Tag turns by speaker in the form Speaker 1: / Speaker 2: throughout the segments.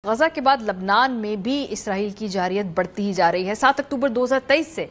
Speaker 1: غزہ کے بعد لبنان میں بھی اسرائیل کی جارحیت بڑھتی ہی جا رہی ہے۔ 7 اکتوبر 2023 سے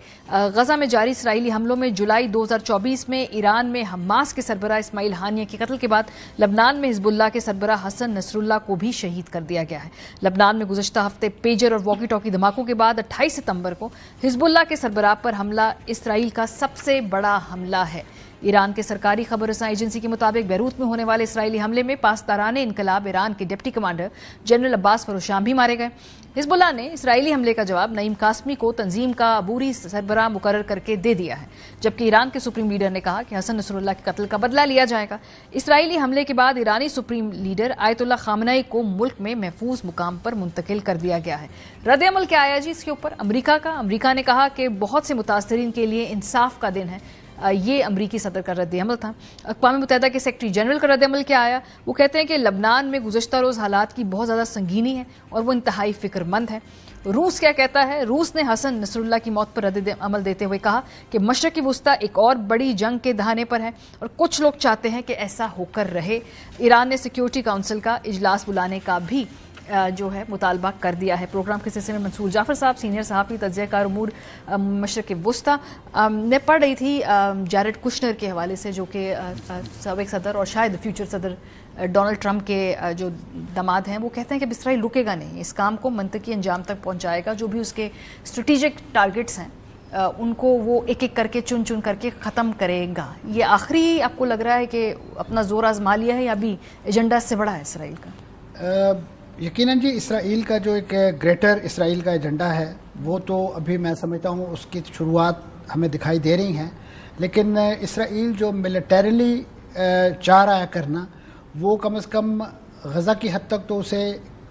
Speaker 1: غزہ میں جاری اسرائیلی حملوں میں جولائی 2024 میں ایران میں حماس کے سربراہ اسماعیل ہانیہ کے قتل کے بعد لبنان میں حزب اللہ کے سربراہ حسن نصر اللہ کو بھی شہید کر دیا گیا ہے۔ لبنان میں گزشتہ ہفتے پیجر اور واکی ٹاکی دھماکوں کے بعد 28 ستمبر کو حزب اللہ کے سربراہ پر حملہ اسرائیل کا سب سے بڑا حملہ ہے۔ ایران کے سرکاری خبر رساں ایجنسی کے مطابق بیروت میں ہونے والے اسرائیلی حملے میں پاسداران انقلاب ایران کے ڈپٹی کمانڈر جنرل عباس فروشان بھی مارے گئے۔ حزب اللہ نے اسرائیلی حملے کا جواب نعیم قاسمی کو تنظیم کا عبوری سربراہ مقرر کر کے دے دیا ہے، جبکہ ایران کے سپریم لیڈر نے کہا کہ حسن نصر اللہ کے قتل کا بدلہ لیا جائے گا۔ اسرائیلی حملے کے بعد ایرانی سپریم لیڈر آیت اللہ خامنئی کو ملک میں محفوظ مقام پر منتقل کر دیا گیا ہے۔ رد عمل کیا آیا جی اس کے اوپر؟ امریکہ نے کہا کہ بہت سے متاثرین کے لیے انصاف کا دن ہے۔ یہ امریکی صدر کا رد عمل تھا۔ اقوام متحدہ کے سیکرٹری جنرل کا رد عمل کیا آیا؟ وہ کہتے ہیں کہ لبنان میں گزشتہ روز حالات کی بہت زیادہ سنگینی ہے اور وہ انتہائی فکر مند ہے۔ روس کیا کہتا ہے؟ روس نے حسن نصر اللہ کی موت پر رد عمل دیتے ہوئے کہا کہ مشرقی وسطی ایک اور بڑی جنگ کے دہانے پر ہے اور کچھ لوگ چاہتے ہیں کہ ایسا ہو کر رہے۔ ایران نے سیکیورٹی کونسل کا اجلاس بلانے کا بھی جو ہے مطالبہ کر دیا ہے۔ پروگرام کے سلسلے میں منصور جعفر صاحب سینئر صحافی تجزیہ کار امور مشرق وسطی نے پڑھ رہی تھی جیرڈ کشنر کے حوالے سے، جو کہ سابق صدر اور شاید فیوچر صدر ڈونلڈ ٹرمپ کے جو داماد ہیں، وہ کہتے ہیں کہ اسرائیل رکے گا نہیں، اس کام کو منطقی انجام تک پہنچائے گا۔ جو بھی اس کے اسٹریٹجک ٹارگٹس ہیں ان کو وہ ایک ایک کر کے چن کر کے ختم کرے گا۔ یہ آخری آپ کو لگ رہا ہے کہ اپنا زور آزما لیا ہے یا ابھی ایجنڈا سے بڑا ہے اسرائیل کا؟
Speaker 2: یقیناً جی، اسرائیل کا جو ایک گریٹر اسرائیل کا ایجنڈا ہے وہ تو ابھی میں سمجھتا ہوں اس کی شروعات ہمیں دکھائی دے رہی ہیں، لیکن اسرائیل جو ملیٹریلی چاہ رہا ہے کرنا، وہ کم از کم غزہ کی حد تک تو اسے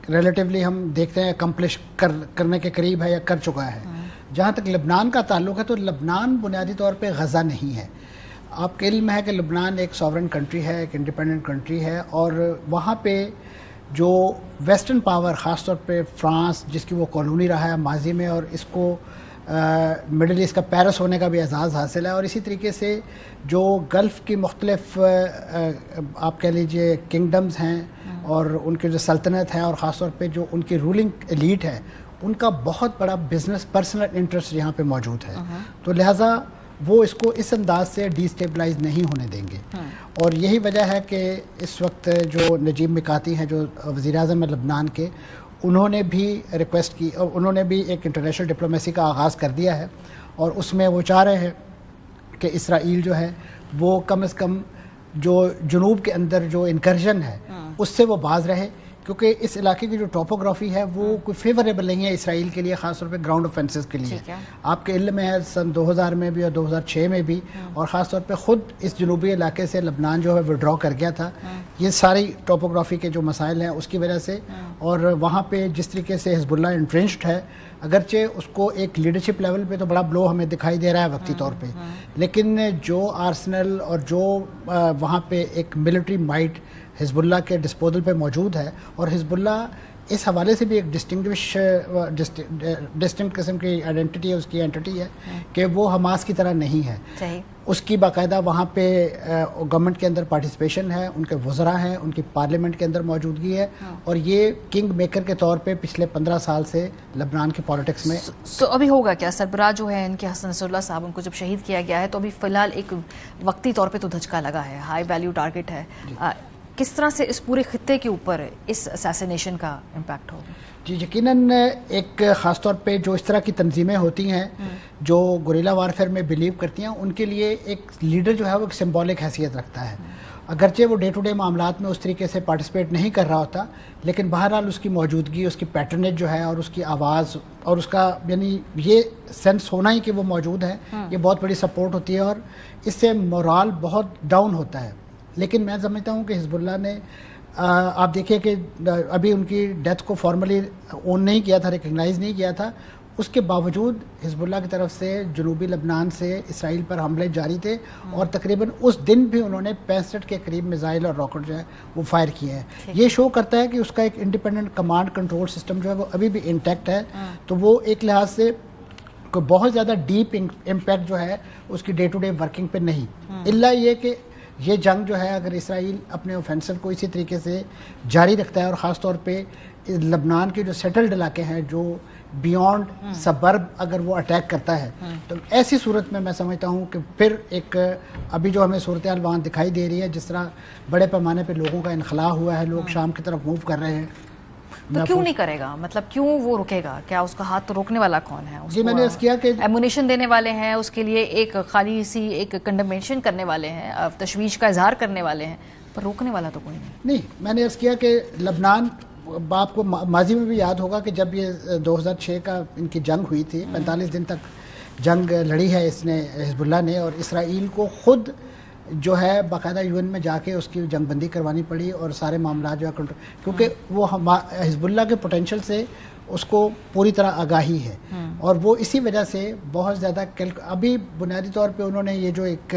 Speaker 2: ریلیٹیولی ہم دیکھتے ہیں اکمپلش کرنے کے قریب ہے یا کر چکا ہے۔ جہاں تک لبنان کا تعلق ہے تو لبنان بنیادی طور پہ غزہ نہیں ہے۔ آپ کے علم ہے کہ لبنان ایک ساورن کنٹری ہے، ایک انڈیپینڈنٹ کنٹری ہے، اور وہاں پہ جو ویسٹرن پاور، خاص طور پہ فرانس، جس کی وہ کالونی رہا ہے ماضی میں، اور اس کو مڈل ایسٹ کا پیرس ہونے کا بھی اعزاز حاصل ہے، اور اسی طریقے سے جو گلف کی مختلف آپ کہہ لیجئے کنگڈمز ہیں اور ان کی جو سلطنت ہے، اور خاص طور پہ جو ان کی رولنگ ایلیٹ ہے، ان کا بہت بڑا بزنس پرسنل انٹرسٹ یہاں پہ موجود ہے، تو لہٰذا وہ اس کو اس انداز سے ڈی اسٹیبلائز نہیں ہونے دیں گے۔ اور یہی وجہ ہے کہ اس وقت جو نجیب میقاتی ہیں، جو وزیر اعظم ہیں لبنان کے، انہوں نے بھی ریکویسٹ کی، اور انہوں نے بھی ایک انٹرنیشنل ڈپلومیسی کا آغاز کر دیا ہے، اور اس میں وہ چاہ رہے ہیں کہ اسرائیل جو ہے وہ کم از کم جو جنوب کے اندر جو انکرجن ہے اس سے وہ باز رہے، کیونکہ اس علاقے کی جو ٹوپوگرافی ہے وہ کوئی فیوریبل نہیں ہے اسرائیل کے لیے، خاص طور پہ گراؤنڈ آفینسز کے لیے۔ آپ کے علم میں ہے سن 2000 میں بھی اور 2006 میں بھی، اور خاص طور پہ خود اس جنوبی علاقے سے لبنان جو ہے وڈرا کر گیا تھا، یہ ساری ٹوپوگرافی کے جو مسائل ہیں اس کی وجہ سے، اور وہاں پہ جس طریقے سے حزب اللہ انٹرنچڈ ہے، اگرچہ اس کو ایک لیڈرشپ لیول پہ تو بڑا بلو ہمیں دکھائی دے رہا ہے وقتی طور پہ، لیکن جو آرسنل اور جو وہاں پہ ایک ملٹری مائٹ حزب اللہ کے ڈسپوزل پہ موجود ہے، اور حزب اللہ اس حوالے سے بھی ایک ڈسٹنکٹ قسم کی آئیڈینٹی ہے، اس کی اینٹی ہے کہ وہ حماس کی طرح نہیں ہے۔ اس کی باقاعدہ وہاں پہ گورنمنٹ کے اندر پارٹیسپیشن ہے، ان کے وزراء ہیں، ان کی پارلیمنٹ کے اندر موجودگی ہے، اور یہ کنگ میکر کے طور پہ پچھلے 15 سال سے لبنان کی پالیٹکس میں۔
Speaker 1: ابھی ہوگا کیا؟ سربراہ جو ہے ان کے حسن نصر اللہ صاحب، ان کو جب شہید کیا گیا ہے تو ابھی فی الحال ایک وقتی طور پہ تو دھچکا لگا ہے، ہائی ویلیو ٹارگٹ ہے، کس طرح سے اس پورے خطے کے اوپر اس اسیسینیشن کا امپیکٹ ہوگا؟
Speaker 2: جی یقیناً ایک خاص طور پہ جو اس طرح کی تنظیمیں ہوتی ہیں جو گوریلا وارفیئر میں بلیو کرتی ہیں، ان کے لیے ایک لیڈر جو ہے وہ ایک سمبولک حیثیت رکھتا ہے، اگرچہ وہ ڈے ٹو ڈے معاملات میں اس طریقے سے پارٹیسپیٹ نہیں کر رہا ہوتا، لیکن بہرحال اس کی موجودگی، اس کی پیٹرنیج جو ہے، اور اس کی آواز، اور اس کا یعنی یہ سینس ہونا ہی کہ وہ موجود ہے، یہ بہت بڑی سپورٹ ہوتی ہے، اور اس سے مورال بہت ڈاؤن ہوتا ہے۔ لیکن میں سمجھتا ہوں کہ حزب اللہ نے آپ دیکھیں کہ ابھی ان کی ڈیتھ کو فارملی اون نہیں کیا تھا، ریکگنائز نہیں کیا تھا، اس کے باوجود حزب اللہ کی طرف سے جنوبی لبنان سے اسرائیل پر حملے جاری تھے، اور تقریباً اس دن بھی انہوں نے 65 کے قریب میزائل اور راکٹ جو ہے وہ فائر کیے ہیں۔ یہ شو کرتا ہے کہ اس کا ایک انڈیپینڈنٹ کمانڈ کنٹرول سسٹم جو ہے وہ ابھی بھی انٹیکٹ ہے، تو وہ ایک لحاظ سے بہت زیادہ ڈیپ امپیکٹ جو ہے اس کی ڈے ٹو ڈے ورکنگ پہ نہیں، الا یہ کہ یہ جنگ جو ہے اگر اسرائیل اپنے اوفینسو کو اسی طریقے سے جاری رکھتا ہے، اور خاص طور پہ لبنان کے جو سیٹلڈ علاقے ہیں جو بیونڈ سبرب اگر وہ اٹیک کرتا ہے تو ایسی صورت میں سمجھتا ہوں کہ پھر ایک ابھی جو ہمیں صورتحال وہاں دکھائی دے رہی ہے جس طرح بڑے پیمانے پہ لوگوں کا انخلاء ہوا ہے، لوگ شام کی طرف موو کر رہے ہیں.
Speaker 1: تو کیوں نہیں کرے گا؟ مطلب کیوں وہ رکے گا؟ کیا اس کا ہاتھ تو روکنے والا کون ہے؟
Speaker 2: جی میں نے اس کیا کہ
Speaker 1: ایمونیشن دینے والے ہیں، اس کے لیے ایک خالی سی ایک کنڈمنیشن کرنے والے ہیں، تشویش کا اظہار کرنے والے ہیں، پر روکنے والا تو کوئی نہیں.
Speaker 2: میں نے اس کیا کہ لبنان، آپ کو ماضی میں بھی یاد ہوگا کہ جب یہ 2006 کا ان کی جنگ ہوئی تھی، 45 دن تک جنگ لڑی ہے اس نے، حزب اللہ نے، اور اسرائیل کو خود جو ہے باقاعدہ UN میں جا کے اس کی جنگ بندی کروانی پڑی اور سارے معاملات جو ہے کیونکہ وہ حزب اللہ کے پوٹینشیل سے اس کو پوری طرح آگاہی ہے، اور وہ اسی وجہ سے بہت زیادہ ابھی بنیادی طور پہ انہوں نے یہ جو ایک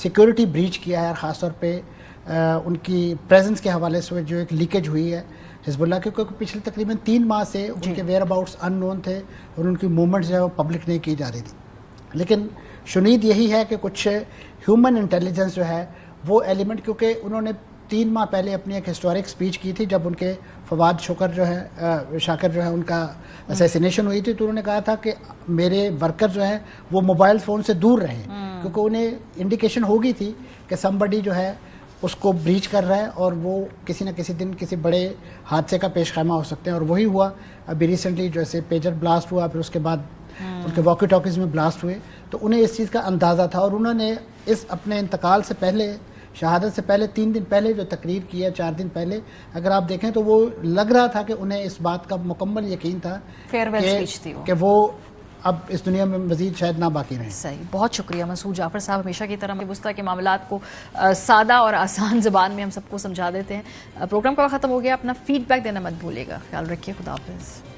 Speaker 2: سیکیورٹی بریچ کیا ہے، اور خاص طور پہ ان کی پریزنس کے حوالے سے جو ایک لیکیج ہوئی ہے حزب اللہ کے، کیونکہ پچھلے تقریباً 3 ماہ سے ان کے ویئر اباؤٹس ان نون تھے اور ان کی موومنٹس جو ہے وہ پبلک نہیں کی جا رہی تھی. لیکن شنید یہی ہے کہ کچھ ہیومن انٹیلیجنس جو ہے وہ ایلیمنٹ، کیونکہ انہوں نے 3 ماہ پہلے اپنی ایک ہسٹورک سپیچ کی تھی جب ان کے فواد شاکر جو ہے ان کا اسیسینیشن ہوئی تھی، تو انہوں نے کہا تھا کہ میرے ورکر جو ہیں وہ موبائل فون سے دور رہیں، کیونکہ انہیں انڈیکیشن ہو گئی تھی کہ سمبڈی جو ہے اس کو بریچ کر رہا ہے اور وہ کسی نہ کسی دن کسی بڑے حادثے کا پیش خیمہ ہو سکتے ہیں. اور وہی ہوا ابھی ریسنٹلی، جیسے پیجر بلاسٹ ہوا، پھر اس کے بعد ان کے واکی ٹاکیز میں بلاسٹ ہوئے، تو انہیں اس چیز کا اندازہ تھا، اور انہوں نے اس اپنے انتقال سے پہلے، شہادت سے پہلے 3 دن پہلے جو تقریر کی ہے، 4 دن پہلے اگر آپ دیکھیں تو وہ لگ رہا تھا کہ انہیں اس بات کا مکمل یقین تھا کہ وہ اب اس دنیا میں مزید شاید نہ باقی رہیں.
Speaker 1: صحیح. بہت شکریہ مسعود جعفر صاحب، ہمیشہ کی طرح وسطیٰ کے معاملات کو سادہ اور آسان زبان میں ہم سب کو سمجھا دیتے ہیں. پروگرام کا وقت ختم ہو گیا. اپنا فیڈ بیک دینا مت بھولیے گا. خیال رکھیے. خدا حافظ.